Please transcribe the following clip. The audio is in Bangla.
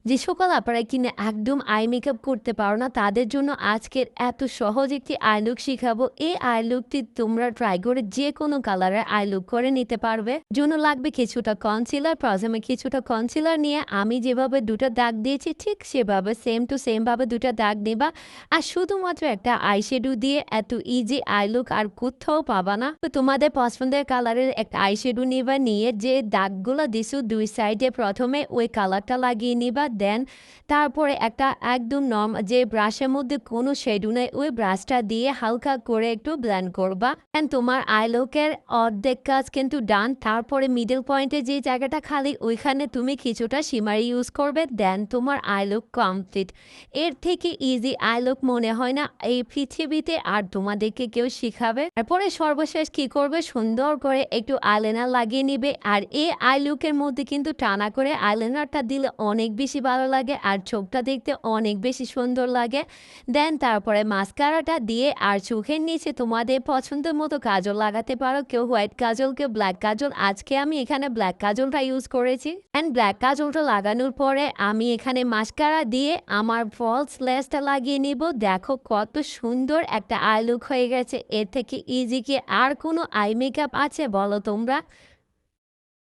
যে সকল আপনারা কিনা একদম আই মেকআপ করতে পারো না তাদের জন্য আজকের এত সহজ একটি আই লুক শিখাবো। এই আই লুকটি তোমরা ট্রাই করে যে কোনো কালারের আই লুক করে নিতে পারবে। জন্য লাগবে কিছুটা কনসিলার। প্রথমে কিছুটা কনসিলার নিয়ে আমি যেভাবে দুটো দাগ দিয়েছি ঠিক সেভাবে সেম টু সেম ভাবে দুটো দাগ দিবা। আর শুধুমাত্র একটা আই শ্যাডো দিয়ে এত ইজি আই লুক আর কোথাও পাবা না। তো তোমাদের পছন্দের কালারের একটা আই শ্যাডো নিবা, নিয়ে যে দাগগুলো দিছো দুই সাইডে প্রথমে ওই কালারটা লাগিয়ে নিবা। দেন তারপরে একটা একদম যে ব্রাশের মধ্যে কোনো শেডো নেই ওই ব্রাশটা দিয়ে হালকা করে একটু ব্লেন্ড করবা। অ্যান্ড তোমার আই লুকের অর্ধেক কাজ কিন্তু ডান। তারপরে মিডল পয়েন্টে যে জায়গাটা খালি ওইখানে তুমি কিছুটা শিমারি ইউজ করবে। দেন তোমার আই লুক কমপ্লিট। এর থেকে ইজি আই লুক মনে হয় না এই পৃথিবীতে আর তোমাদেরকে কেউ শিখাবে। তারপরে সর্বশেষ কি করবে, সুন্দর করে একটু আইলাইনার লাগিয়ে নিবে। আর এই আই লুকের মধ্যে কিন্তু টানা করে আইলাইনারটা দিলে অনেক বেশি ভালো লাগে আর চোখটা দেখতে অনেক বেশি সুন্দর লাগে। দেন তারপরে মাস্কারাটা দিয়ে আর চোখের নিচে তোমাদের পছন্দের মতো কাজল লাগাতে পারো, কেউ হোয়াইট কাজল কেউ ব্ল্যাক কাজল। আজকে আমি এখানে ব্ল্যাক কাজলটা ইউজ করেছি। অ্যান্ড ব্ল্যাক কাজলটা লাগানোর পরে আমি এখানে মাস্কারা দিয়ে আমার ফলস লেসটা লাগিয়ে নিব। দেখো কত সুন্দর একটা আই লুক হয়ে গেছে। এর থেকে ইজি কি আর কোনো আই মেকআপ আছে বলো তোমরা?